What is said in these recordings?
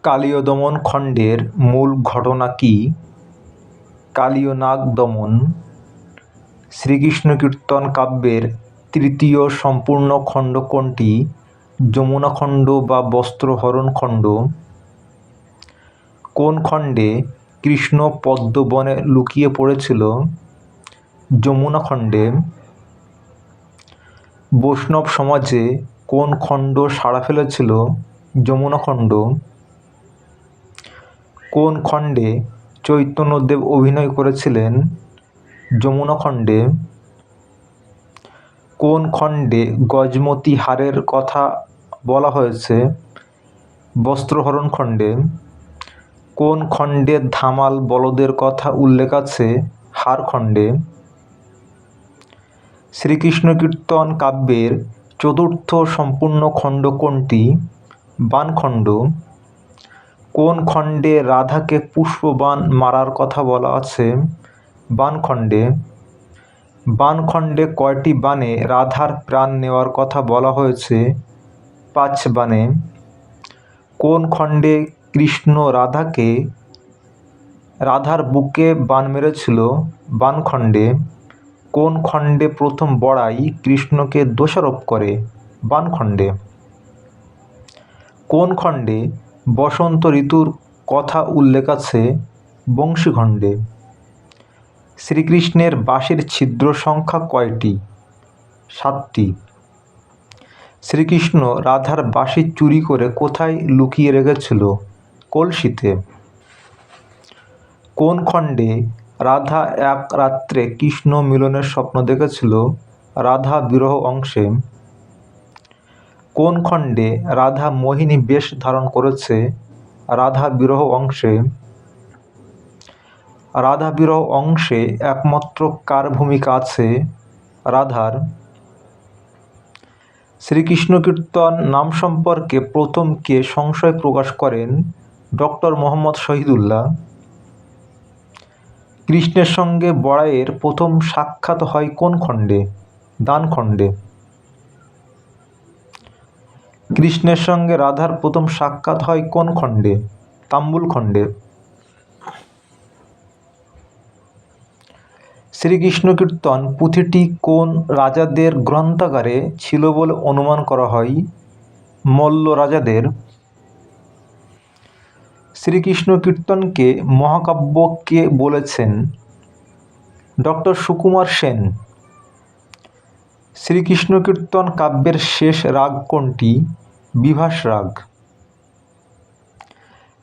কালীয় দমন খণ্ডের মূল ঘটনা কী? কালীয় নাগ দমন। শ্রীকৃষ্ণ কীর্তন কাব্যের তৃতীয় সম্পূর্ণ খণ্ড কোনটি? যমুনা খণ্ড বা বস্ত্রহরণ খণ্ড। কোন খণ্ডে কৃষ্ণ পদ্মবনে লুকিয়ে পড়েছিল? যমুনা খণ্ডে। বৈষ্ণব সমাজে কোন খণ্ড সাড়া ফেলেছিল? যমুনা খণ্ড। কোন খণ্ডে চৈতন্যদেব অভিনয় করেছিলেন? যমুনা খণ্ডে। কোন খণ্ডে গজমোতি হারের কথা বলা হয়েছে? বস্ত্রহরণ খণ্ডে। কোন খণ্ডে ধামাল বলদের কথা উল্লেখ আছে? হার খণ্ডে। শ্রীকৃষ্ণ কীর্তন কাব্যের চতুর্থ সম্পূর্ণ খণ্ড কোনটি? বাণখণ্ড। কোন খণ্ডে রাধাকে পুষ্পবাণ মারার কথা বলা আছে? বাণখণ্ডে। বাণখণ্ডে কয়টি বাণে রাধার প্রাণ নেওয়ার কথা বলা হয়েছে? 5 বাণে। কোন খণ্ডে কৃষ্ণ রাধার বুকে বাণ মেরেছিল? বাণখণ্ডে। কোন খণ্ডে প্রথম বড়াই কৃষ্ণকে দোষারোপ করে? বাণখণ্ডে। কোন খণ্ডে বসন্ত ঋতুর কথা উল্লেখ আছে? বংশীখণ্ডে। শ্রীকৃষ্ণের বাঁশির ছিদ্র সংখ্যা কয়টি? 7টি। শ্রীকৃষ্ণ রাধার বাঁশি চুরি করে কোথায় লুকিয়ে রেখেছিল? কলসিতে। কোন খণ্ডে রাধা এক রাত্রে কৃষ্ণ মিলনের স্বপ্ন দেখেছিল? রাধা বিরহ অংশে। কোন খণ্ডে রাধা মোহিনী বেশ ধারণ করেছে? রাধা বিরহ অংশে। রাধা বিরহ অংশে একমাত্র কার ভূমিকা আছে? রাধার। শ্রীকৃষ্ণ কীর্তন নাম সম্পর্কে প্রথম কে সংশয় প্রকাশ করেন? ডক্টর মোহাম্মদ শহীদুল্লাহ। কৃষ্ণের সঙ্গে বড়াইয়ের প্রথম সাক্ষাৎ হয় কোন খণ্ডে? দানখণ্ডে। কৃষ্ণের সঙ্গে রাধার প্রথম সাক্ষাৎ হয় কোন খণ্ডে? তাম্বুল খণ্ডে। শ্রীকৃষ্ণ কীর্তন পুঁথিটি কোন রাজাদের গ্রন্থাগারে ছিল বলে অনুমান করা হয়? মল্ল রাজাদের। শ্রীকৃষ্ণ কীর্তনকে মহাকাব্য কে বলেছেন? ডক্টর সুকুমার সেন। শ্রীকৃষ্ণ কীর্তন কাব্যের শেষ রাগ কোনটি? বিভাস রাগ।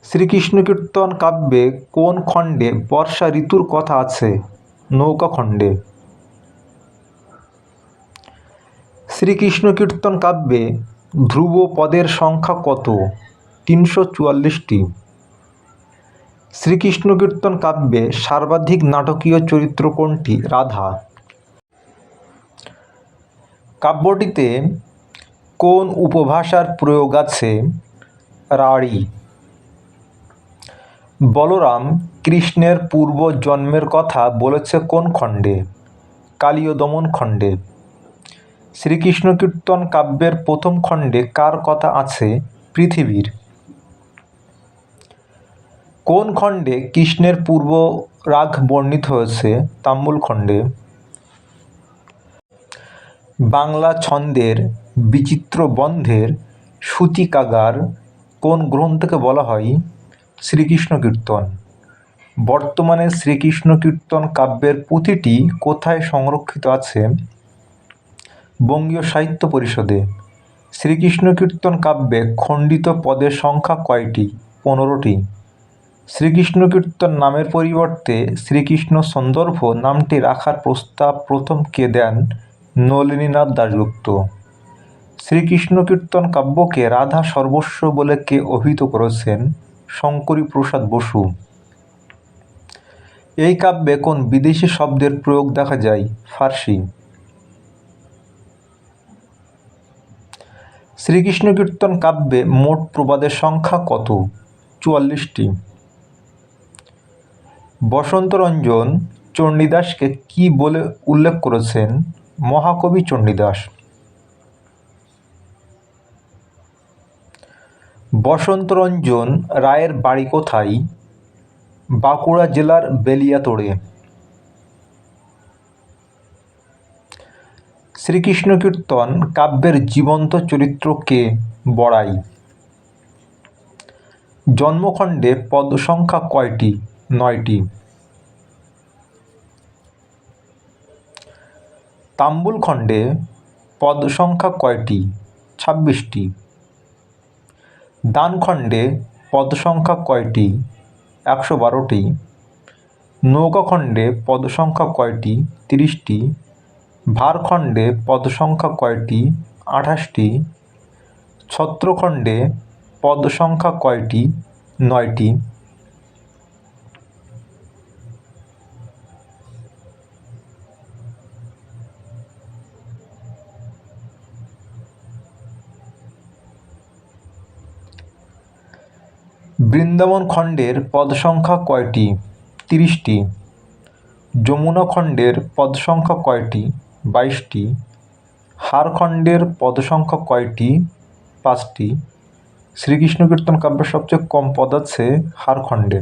শ্রীকৃষ্ণ কীর্তন কাব্যে কোন খণ্ডে বর্ষা ঋতুর কথা আছে? নৌকা খণ্ডে। শ্রীকৃষ্ণ কীর্তন কাব্যে ধ্রুব পদের সংখ্যা কত? 344টি। শ্রীকৃষ্ণ কীর্তন কাব্যে সর্বাধিক নাটকীয় চরিত্র কোনটি? রাধা। কাব্যটিতে কোন উপভাষার প্রয়োগ আছে? রাঢ়ী। বলরাম কৃষ্ণের পূর্ব জন্মের কথা বলেছে কোন খণ্ডে? কালীয় দমন খণ্ডে। শ্রীকৃষ্ণ কীর্তন কাব্যের প্রথম খণ্ডে কার কথা আছে? পৃথিবীর। কোন খণ্ডে কৃষ্ণের পূর্ব রাগ বর্ণিত হয়েছে? তাম্বুল খণ্ডে। বাংলা ছন্দের বিচিত্র বন্ধের সূতিকাগার কোন গ্রন্থকে বলা হয়? শ্রীকৃষ্ণ কীর্তন। বর্তমানে শ্রীকৃষ্ণ কীর্তন কাব্যের পুঁথিটি কোথায় সংরক্ষিত আছে? বঙ্গীয় সাহিত্য পরিষদে। শ্রীকৃষ্ণ কীর্তন কাব্যে খণ্ডিত পদের সংখ্যা কয়টি? 15টি। শ্রীকৃষ্ণ কীর্তন নামের পরিবর্তে শ্রীকৃষ্ণ সন্দর্ভ নামটি রাখার প্রস্তাব প্রথম কে দেন? নলিনীনাথ দাশগুপ্ত। শ্রীকৃষ্ণ কীর্তন কাব্যকে রাধা সর্বস্ব বলে কে অভিহিত করেছেন? শঙ্করী প্রসাদ বসু। এই কাব্যে কোন বিদেশি শব্দের প্রয়োগ দেখা যায়? ফার্সি। শ্রীকৃষ্ণ কীর্তন কাব্যে মোট প্রবাদের সংখ্যা কত? 44টি। বসন্তরঞ্জন চণ্ডীদাসকে কি বলে উল্লেখ করেছেন? মহাকবি চণ্ডীদাস। বসন্তরঞ্জন রায়ের বাড়ি কোথায়? বাঁকুড়া জেলার বেলিয়াতোড়ে। শ্রীকৃষ্ণ কীর্তন কাব্যের জীবন্ত চরিত্র কে? বড়াই। জন্মখণ্ডে পদ সংখ্যা কয়টি? 9টি। তাম্বুলখণ্ডে পদ সংখ্যা কয়টি? 26টি। দানখণ্ডে পদ সংখ্যা কয়টি? 112টি। নৌকাখণ্ডে পদ সংখ্যা কয়টি? 30টি। ভারখণ্ডে পদ সংখ্যা কয়টি? 28টি। ছত্রখণ্ডে পদ সংখ্যা কয়টি? 9টি। বৃন্দাবন খণ্ডের পদ সংখ্যা কয়টি? 30টি। যমুনা খণ্ডের পদ সংখ্যা কয়টি? 22টি। হারখণ্ডের পদ সংখ্যা কয়টি? 5টি। শ্রীকৃষ্ণ কীর্তন কাব্যের সবচেয়ে কম পদ আছে হারখণ্ডে।